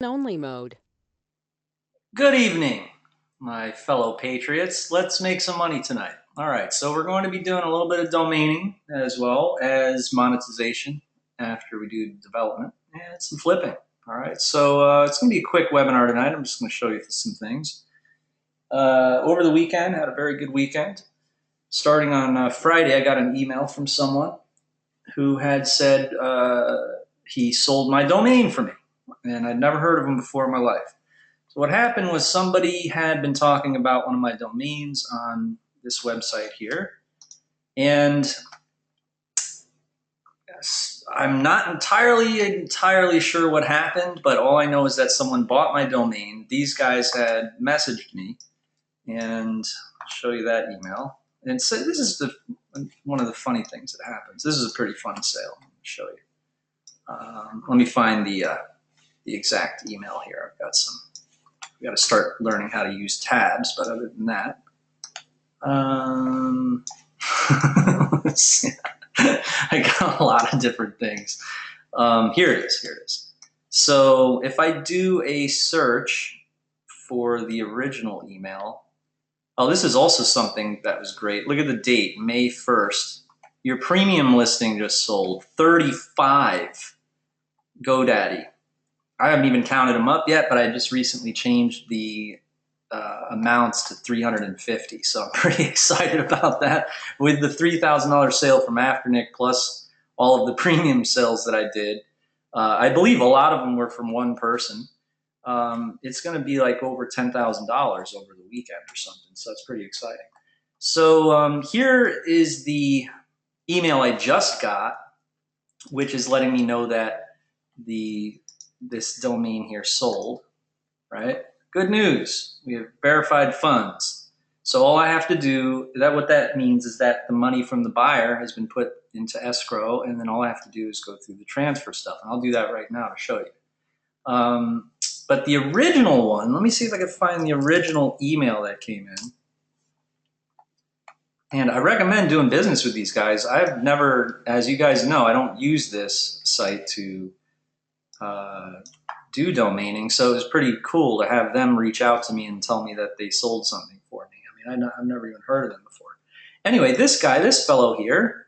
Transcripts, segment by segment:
Only mode. Good evening, my fellow patriots. Let's make some money tonight. All right, so we're going to be doing a little bit of domaining as well as monetization after we do development and some flipping. All right, so it's going to be a quick webinar tonight. I'm just going to show you some things. Over the weekend, had a very good weekend. Starting on Friday, I got an email from someone who had said he sold my domain for me, and I'd never heard of him before in my life. So what happened was somebody had been talking about one of my domains on this website here, and I'm not entirely sure what happened, but all I know is that someone bought my domain. These guys had messaged me, and I'll show you that email. And so this is one of the funny things that happens. This is a pretty funny sale. Let me show you. Let me find the exact email here. I've got some. We got to start learning how to use tabs, but other than that, let's see. I got a lot of different things. Here it is. Here it is. So if I do a search for the original email, oh, this is also something that was great. Look at the date, May 1st. Your premium listing just sold 35 GoDaddy. I haven't even counted them up yet, but I just recently changed the amounts to 350. So I'm pretty excited about that. With the $3,000 sale from Afternic plus all of the premium sales that I did, I believe a lot of them were from one person. It's going to be like over $10,000 over the weekend or something. So that's pretty exciting. So here is the email I just got, which is letting me know that this domain here sold, right? Good news, we have verified funds. So all I have to do, what that means is that the money from the buyer has been put into escrow, and then all I have to do is go through the transfer stuff. And I'll do that right now to show you. But the original one, let me see if I can find the original email that came in. And I recommend doing business with these guys. I've never, as you guys know, I don't use this site to do domaining, so it was pretty cool to have them reach out to me and tell me that they sold something for me. I mean, I've never even heard of them before. Anyway, this guy, this fellow here,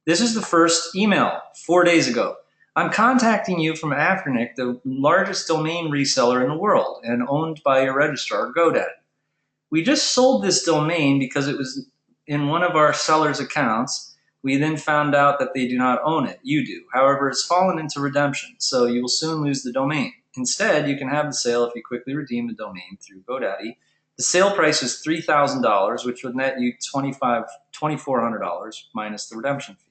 this is the first email 4 days ago. I'm contacting you from Afternic, the largest domain reseller in the world and owned by your registrar, GoDaddy. We just sold this domain because it was in one of our sellers' accounts. We then found out that they do not own it. You do. However, it's fallen into redemption, so you will soon lose the domain. Instead, you can have the sale if you quickly redeem the domain through GoDaddy. The sale price is $3,000, which would net you $2,400 minus the redemption fee.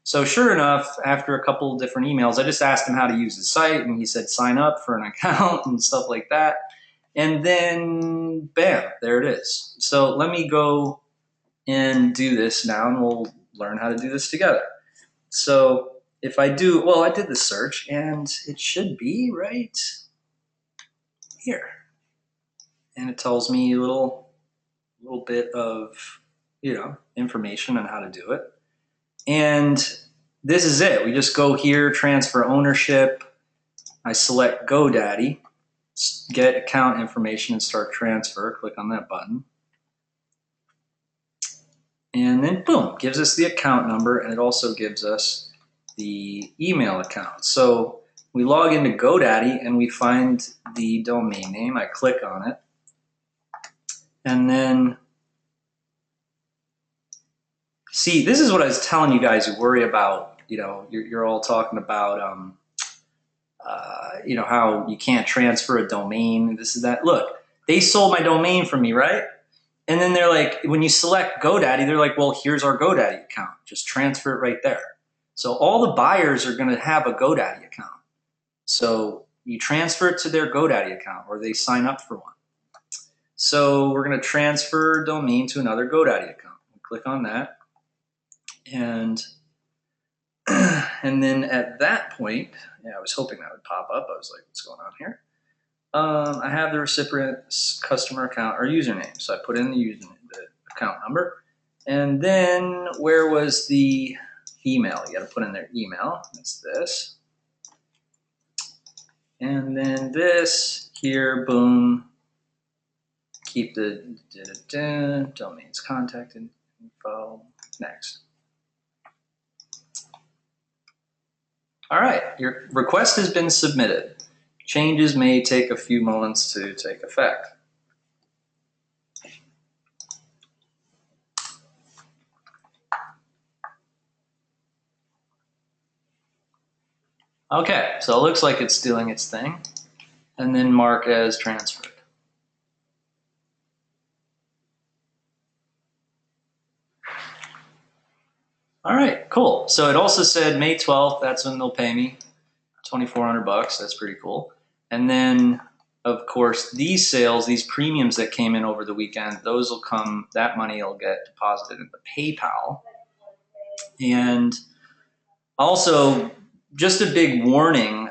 So sure enough, after a couple of different emails, I just asked him how to use the site, and he said sign up for an account and stuff like that. And then, bam, there it is. So let me go and do this now, and we'll learn how to do this together. So if I do, well, I did the search, and it should be right here. And it tells me a little bit of, information on how to do it. And this is it. We just go here, transfer ownership. I select GoDaddy, get account information and start transfer. Click on that button. And then boom, gives us the account number, and it also gives us the email account. So we log into GoDaddy and we find the domain name. I click on it. And then, see, this is what I was telling you guys who worry about, you're all talking about, how you can't transfer a domain, this is that. Look, they sold my domain from me, right? And then they're like, when you select GoDaddy, they're like, well, here's our GoDaddy account. Just transfer it right there. So all the buyers are going to have a GoDaddy account. So you transfer it to their GoDaddy account, or they sign up for one. So we're going to transfer domain to another GoDaddy account. We'll click on that. And then at that point, I was hoping that would pop up. I was like, what's going on here? I have the recipient's customer account or username. So I put in the username, the account number. And then where was the email? You got to put in their email. It's this. And then this here, boom. Keep the domains contact info. Next. All right, your request has been submitted. Changes may take a few moments to take effect. Okay, so it looks like it's doing its thing. And then mark as transferred. All right, cool. So it also said May 12th, that's when they'll pay me $2,400. That's pretty cool. And then, of course, these sales, these premiums that came in over the weekend, those will come, that money will get deposited into PayPal. And also, just a big warning,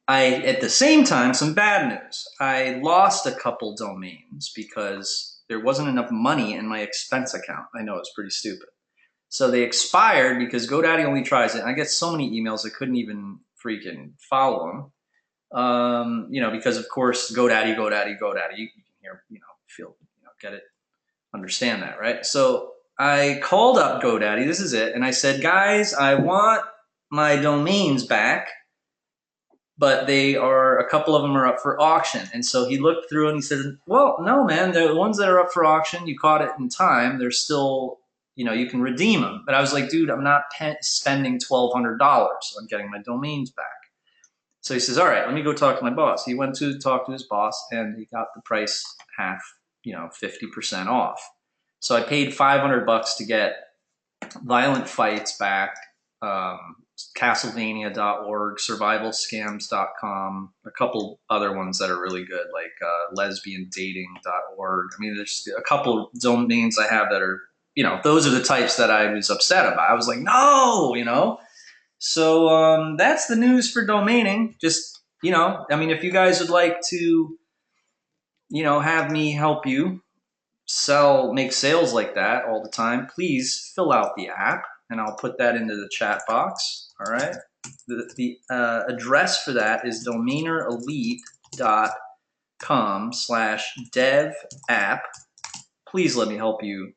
at the same time, some bad news. I lost a couple domains because there wasn't enough money in my expense account. I know it's pretty stupid. So they expired because GoDaddy only tries it. And I get so many emails I couldn't even freaking follow them. Because of course GoDaddy. You can hear, feel, get it, understand that, right? So I called up GoDaddy. This is it, and I said, guys, I want my domains back, but a couple of them are up for auction. And so he looked through and he said, well, no, man, the ones that are up for auction, you caught it in time. They're still, you can redeem them. But I was like, dude, I'm not spending $1,200 on getting my domains back. So he says, all right, let me go talk to my boss. He went to talk to his boss and he got the price half, 50% off. So I paid $500 to get Violent Fights back, Castlevania.org, survivalscams.com, a couple other ones that are really good, like lesbiandating.org. I mean, there's a couple domains I have that are, those are the types that I was upset about. I was like, no, So that's the news for domaining. Just, if you guys would like to, have me help you make sales like that all the time, please fill out the app and I'll put that into the chat box. All right. The address for that is domainerelite.com/dev app. Please let me help you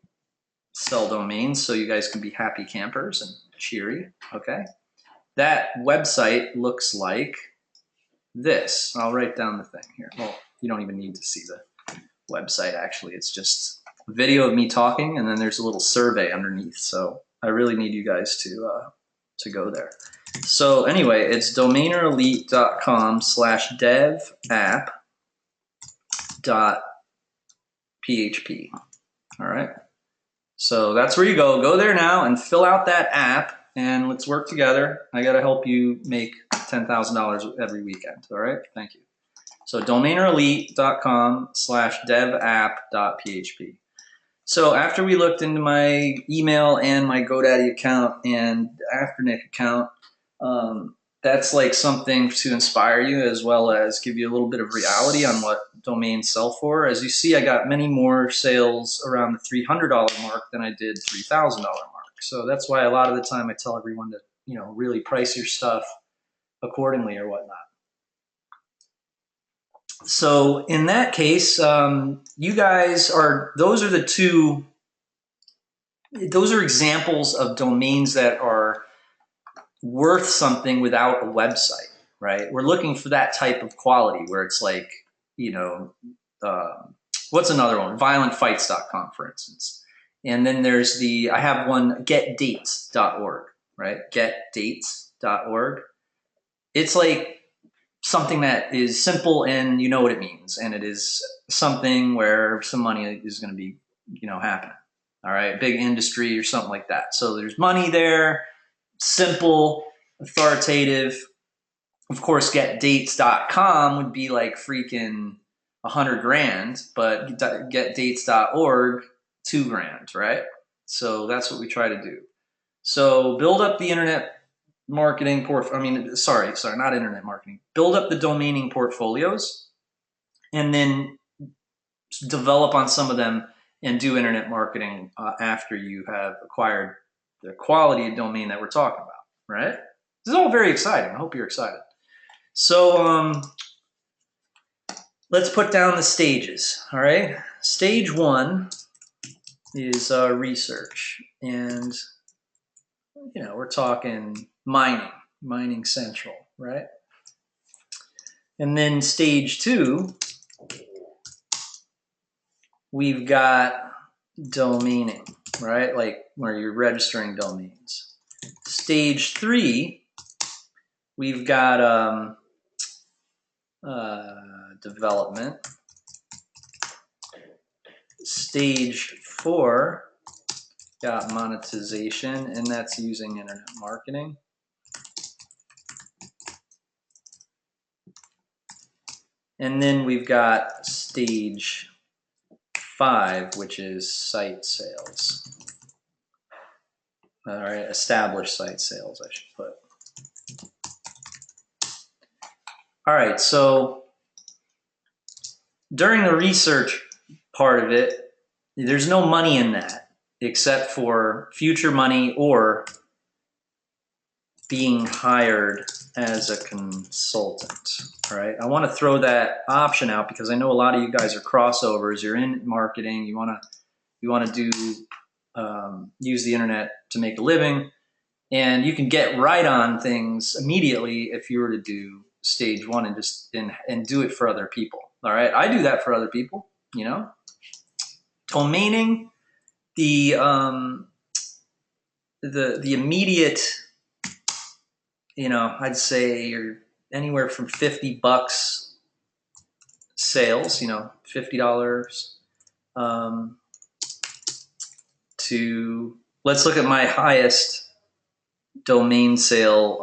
sell domains so you guys can be happy campers and cheery. Okay. That website looks like this. I'll write down the thing here. Well, you don't even need to see the website, actually. It's just a video of me talking, and then there's a little survey underneath. So I really need you guys to go there. So anyway, it's domainerelite.com/dev-app.php. All right. So that's where you go. Go there now and fill out that app, and let's work together. I got to help you make $10,000 every weekend. All right. Thank you. So domainerelite.com/dev-app.php. So after we looked into my email and my GoDaddy account and Afternic account, that's like something to inspire you as well as give you a little bit of reality on what domains sell for. As you see, I got many more sales around the $300 mark than I did $3,000 mark. So that's why a lot of the time I tell everyone to, really price your stuff accordingly or whatnot. So in that case, you guys those are examples of domains that are worth something without a website, right? We're looking for that type of quality where it's like, what's another one? Violentfights.com, for instance. And then there's I have one, getdates.org, right? Getdates.org. It's like something that is simple and you know what it means. And it is something where some money is going to be, happening. All right. Big industry or something like that. So there's money there, simple, authoritative. Of course, getdates.com would be like freaking 100 grand, but getdates.org, $2,000, right? So that's what we try to do. So build up the internet marketing not internet marketing. Build up the domaining portfolios and then develop on some of them and do internet marketing after you have acquired the quality of domain that we're talking about, right? This is all very exciting. I hope you're excited. So let's put down the stages. All right. Stage 1 is research, and we're talking mining central, right? And then stage 2, we've got domaining, right? Like where you're registering domains. Stage 3, we've got development. Stage 4, got monetization, and that's using internet marketing. And then we've got stage 5, which is site sales. All right, established site sales, I should put. All right, so during the research part of it, there's no money in that except for future money or being hired as a consultant. All right, I want to throw that option out because I know a lot of you guys are crossovers. You're in marketing. You want to do use the internet to make a living, and you can get right on things immediately if you were to do stage 1 and just and do it for other people. All right, I do that for other people. Domaining, the immediate, I'd say you're anywhere from $50 sales, $50 to, let's look at my highest domain sale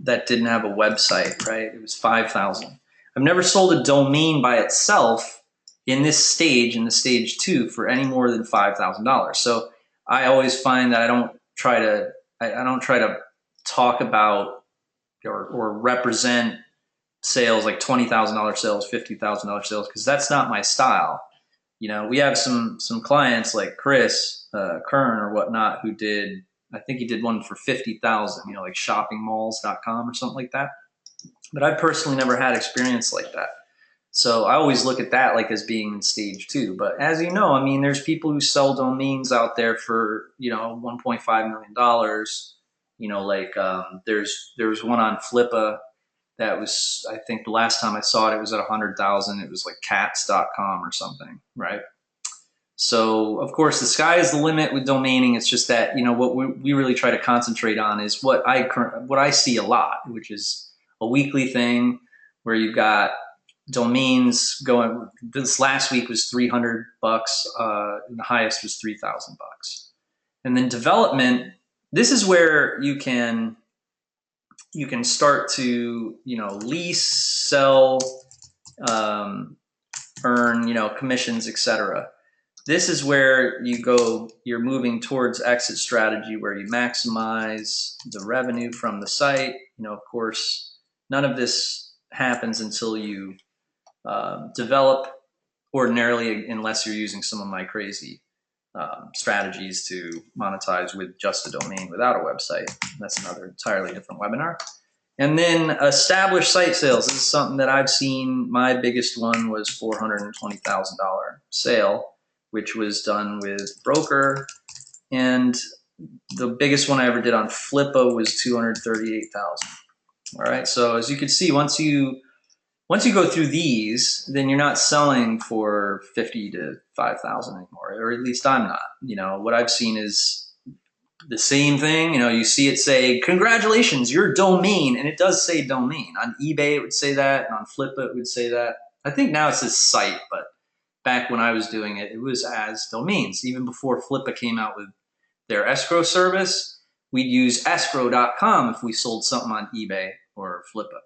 that didn't have a website, right? It was $5,000. I've never sold a domain by itself in this stage, in the stage 2, for any more than $5,000. So I always find that I don't try to talk about or represent sales like $20,000 sales, $50,000 sales, because that's not my style. We have some clients like Chris Kern or whatnot who did, I think he did one for 50,000, like shoppingmalls.com or something like that. But I personally never had experience like that. So I always look at that like as being in stage 2. But as you know, I mean, there's people who sell domains out there for, $1.5 million. Like there was one on Flippa that was, I think the last time I saw it, it was at 100,000. It was like cats.com or something, right? So of course the sky is the limit with domaining. It's just that, what we really try to concentrate on is what I see a lot, which is a weekly thing where you've got domains going. This last week was $300, and the highest was $3,000. And then development, this is where you can start to, lease, sell, earn, commissions, etc. This is where you're moving towards exit strategy where you maximize the revenue from the site. Of course, none of this happens until you develop ordinarily, unless you're using some of my crazy strategies to monetize with just a domain without a website. That's another entirely different webinar. And then established site sales. This is something that I've seen. My biggest one was $420,000 sale, which was done with broker. And the biggest one I ever did on Flippa was $238,000. All right. So as you can see, once you go through these, then you're not selling for $50,000 to $5,000 anymore, or at least I'm not. What I've seen is the same thing. You see it say, congratulations, your domain, and it does say domain. On eBay, it would say that, and on Flippa, it would say that. I think now it says site, but back when I was doing it, it was as domains. Even before Flippa came out with their escrow service, we'd use escrow.com if we sold something on eBay or Flippa.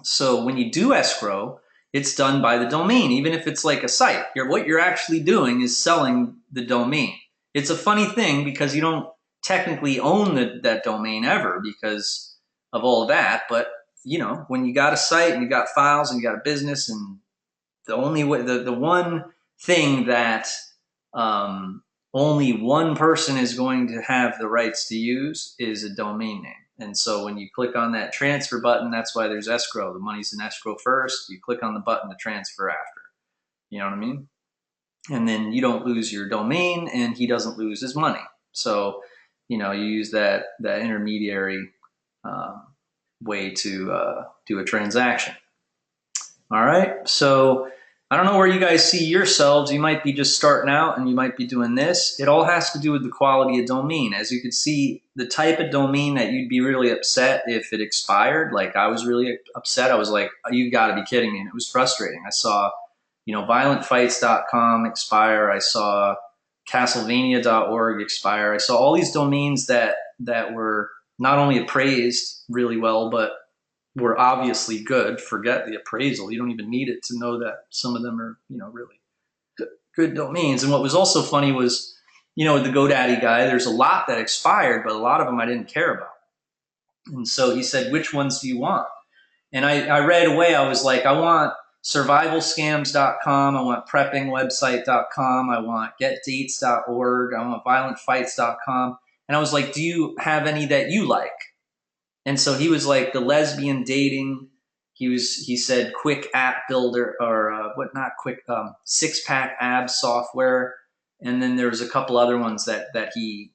So when you do escrow, it's done by the domain, even if it's like a site. What you're actually doing is selling the domain. It's a funny thing because you don't technically own that domain ever because of all of that. But, when you got a site and you got files and you got a business, and the only way, the one thing that only one person is going to have the rights to use is a domain name. And so when you click on that transfer button, that's why there's escrow. The money's in escrow first. You click on the button to transfer after. You know what I mean? And then you don't lose your domain, and he doesn't lose his money. So, you use that intermediary way to do a transaction. All right. So I don't know where you guys see yourselves. You might be just starting out and you might be doing this. It all has to do with the quality of domain. As you can see, the type of domain that you'd be really upset if it expired, like I was really upset. I was like, you got to be kidding me. And it was frustrating. I saw, violentfights.com expire. I saw castlevania.org expire. I saw all these domains that were not only appraised really well, but were obviously good. Forget the appraisal. You don't even need it to know that some of them are, really good domains. And what was also funny was, the GoDaddy guy, there's a lot that expired, but a lot of them I didn't care about. And so he said, which ones do you want? And I read away. I was like, I want survivalscams.com. I want preppingwebsite.com. I want getdates.org. I want violentfights.com. And I was like, do you have any that you like? And so he was like the lesbian dating. He said quick app builder, or six pack abs software. And then there was a couple other ones that he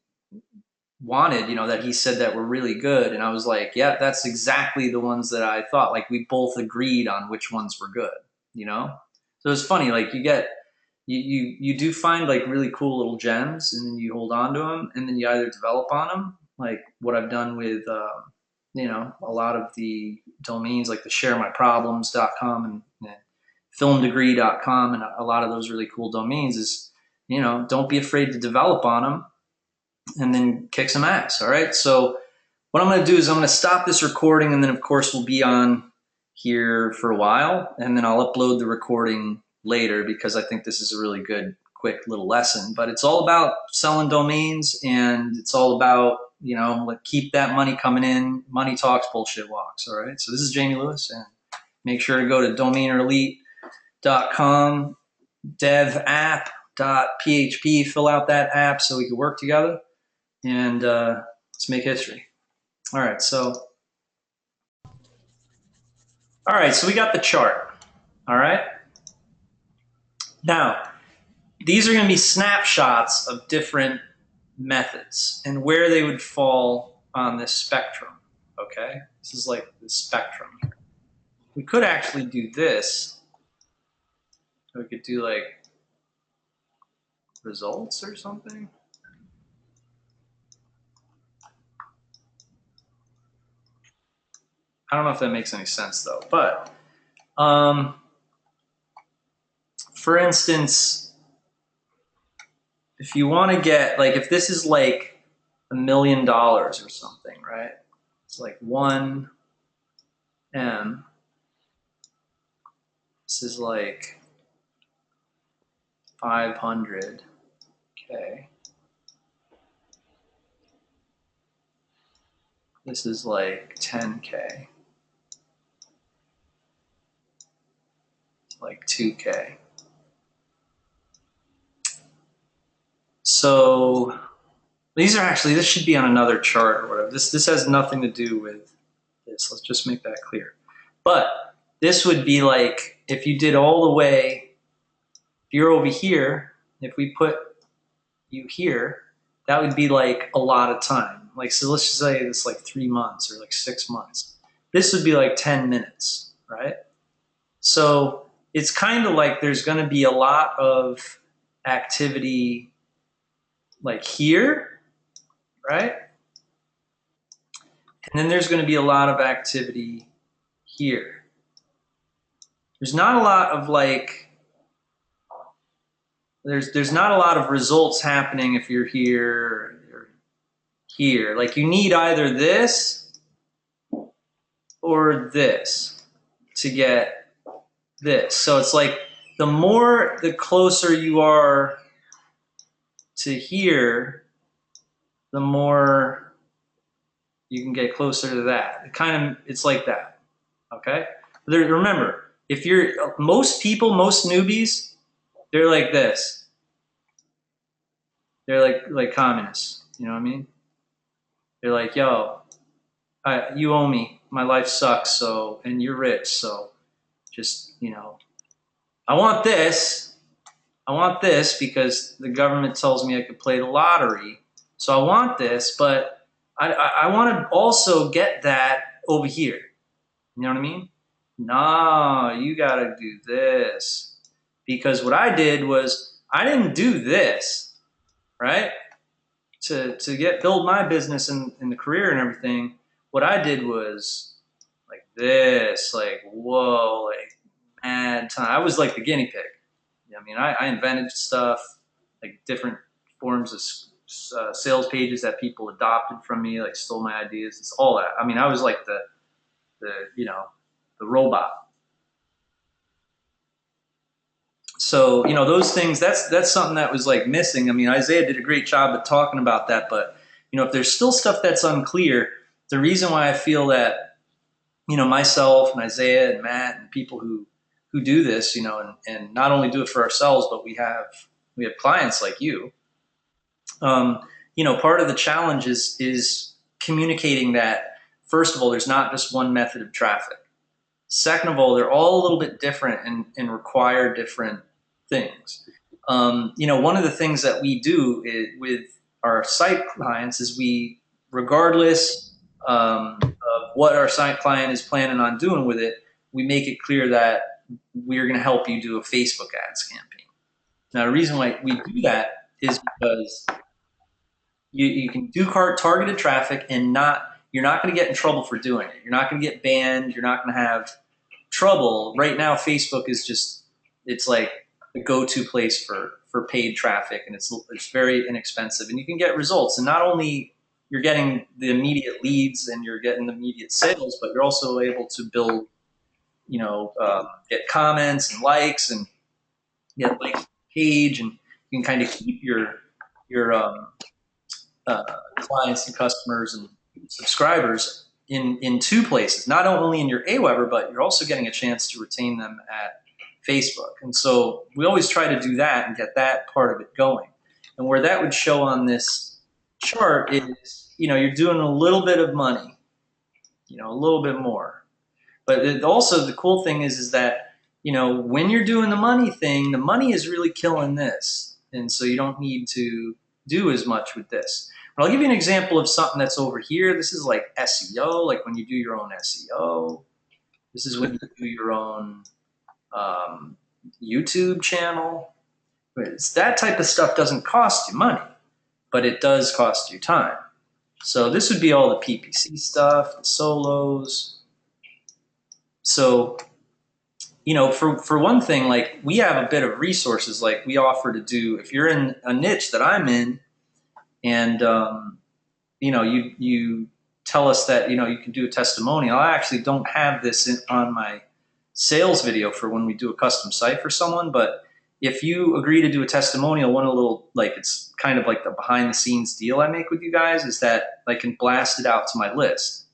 wanted, that he said that were really good. And I was like, yeah, that's exactly the ones that I thought. Like we both agreed on which ones were good, So it's funny, like you do find like really cool little gems, and then you hold on to them, and then you either develop on them, like what I've done with a lot of the domains like the sharemyproblems.com and filmdegree.com, and a lot of those really cool domains is, don't be afraid to develop on them and then kick some ass. All right. So what I'm going to do is I'm going to stop this recording, and then of course we'll be on here for a while, and then I'll upload the recording later because I think this is a really good, quick little lesson. But it's all about selling domains, and it's all about, keep that money coming in. Money talks, bullshit walks. All right. So this is Jamie Lewis, and make sure to go to domainerelite.com, devapp.php, fill out that app so we can work together, and let's make history. All right. So we got the chart. All right. Now, these are going to be snapshots of different methods and where they would fall on this spectrum. Okay. This is like the spectrum here. We could actually do this. We could do like results or something. I don't know if that makes any sense though, but for instance, if you want to get, like, if this is like $1 million or something, right? It's like 1M. This is like 500K. This is like 10K. It's like 2K. So these are actually, this should be on another chart or whatever. This has nothing to do with this. Let's just make that clear. But this would be like, if you did all the way, if you're over here, if we put you here, that would be like a lot of time. Like, so let's just say it's like 3 months or like 6 months. This would be like 10 minutes, right? So it's kind of like there's going to be a lot of activity like here, right? And then there's going to be a lot of activity here. There's not a lot of like, there's not a lot of results happening if you're here or here. Like you need either this or this to get this. So it's like the closer you are to here, the more you can get closer to that. It's like that, okay? Remember, if you're, most newbies, they're like this. They're like communists, you know what I mean? They're like, yo, you owe me. My life sucks. So, and you're rich. So just, I want this. I want this because the government tells me I could play the lottery. So I want this, but I want to also get that over here. You know what I mean? No, you got to do this. Because what I did was I didn't do this, right? To build my business and the career and everything. What I did was like this, like, whoa, like mad time. I was like the guinea pig. I mean, I invented stuff, like different forms of sales pages that people adopted from me, like stole my ideas. It's all that. I mean, I was like the the robot. So those things. That's something that was like missing. I mean, Isaiah did a great job of talking about that. But if there's still stuff that's unclear, the reason why I feel that myself and Isaiah and Matt and people who do this, and not only do it for ourselves, but we have clients like you. Part of the challenge is communicating that, first of all, there's not just one method of traffic. Second of all, they're all a little bit different and require different things. One of the things that we do with our site clients is regardless of what our site client is planning on doing with it, we make it clear that we're going to help you do a Facebook ads campaign. Now, the reason why we do that is because you can do targeted traffic and you're not going to get in trouble for doing it. You're not going to get banned. You're not going to have trouble. Right now, Facebook is it's like the go-to place for paid traffic, and it's very inexpensive, and you can get results. And not only you're getting the immediate leads and you're getting the immediate sales, but you're also able to build, get comments and likes and get likes on the page, and you can kind of keep your clients and customers and subscribers in two places, not only in your Aweber, but you're also getting a chance to retain them at Facebook. And so we always try to do that and get that part of it going. And where that would show on this chart is, you're doing a little bit of money, a little bit more. But also the cool thing is that, when you're doing the money thing, the money is really killing this. And so you don't need to do as much with this. But I'll give you an example of something that's over here. This is like SEO, like when you do your own SEO. This is when you do your own YouTube channel. That type of stuff doesn't cost you money, but it does cost you time. So this would be all the PPC stuff, the solos. So, for one thing, like we have a bit of resources, like we offer to do, if you're in a niche that I'm in, and you tell us that you can do a testimonial. I actually don't have this on my sales video for when we do a custom site for someone, but if you agree to do a testimonial, it's kind of like the behind the scenes deal I make with you guys is that I can blast it out to my list.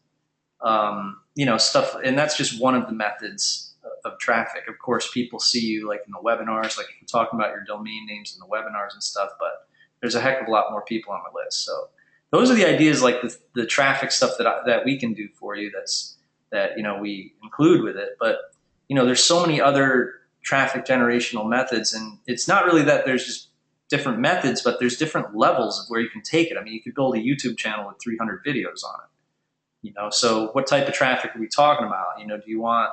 Stuff, and that's just one of the methods of traffic. Of course, people see you like in the webinars, like if you're talking about your domain names in the webinars and stuff, but there's a heck of a lot more people on my list. So those are the ideas, like the traffic stuff that we can do for you. That we include with it. But there's so many other traffic generational methods, and it's not really that there's just different methods, but there's different levels of where you can take it. I mean, you could build a YouTube channel with 300 videos on it. So what type of traffic are we talking about? Do you want,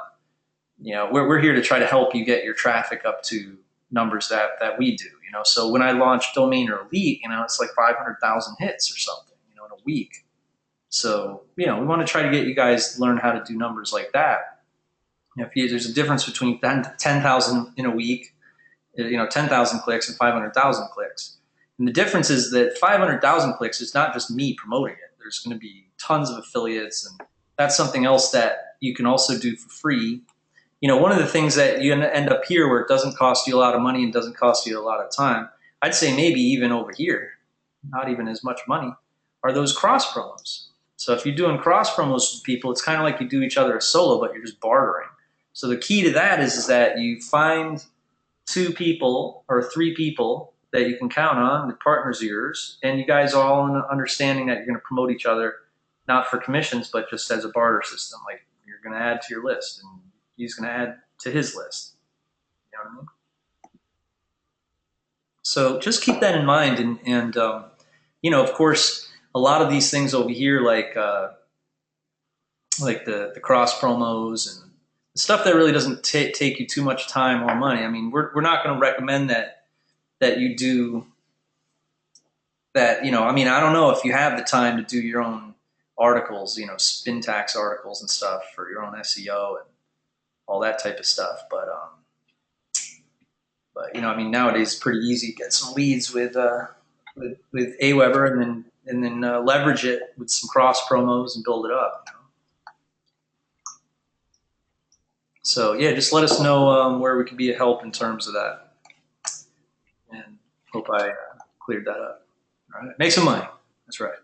we're here to try to help you get your traffic up to numbers that we do. So when I launched Domainer Elite, it's like 500,000 hits or something, in a week. So, we want to try to get you guys to learn how to do numbers like that. There's a difference between 10,000 in a week, 10,000 clicks and 500,000 clicks. And the difference is that 500,000 clicks is not just me promoting it. There's going to be tons of affiliates, and that's something else that you can also do for free. One of the things that you end up here where it doesn't cost you a lot of money and doesn't cost you a lot of time, I'd say maybe even over here, not even as much money, are those cross promos. So if you're doing cross promos with people, it's kind of like you do each other a solo, but you're just bartering. So the key to that is that you find 2 people or 3 people that you can count on, the partners of yours, and you guys all in understanding that you're going to promote each other not for commissions, but just as a barter system. Like you're going to add to your list, and he's going to add to his list. You know what I mean? So just keep that in mind, and of course, a lot of these things over here, like the cross promos and stuff that really doesn't take you too much time or money. I mean, we're not going to recommend that you do that. I mean, I don't know if you have the time to do your own articles, Spintax articles and stuff for your own SEO and all that type of stuff. But I mean, nowadays it's pretty easy to get some leads with Aweber, and then leverage it with some cross promos and build it up. So yeah, just let us know where we could be a help in terms of that, and hope I cleared that up. All right, make some money. That's right.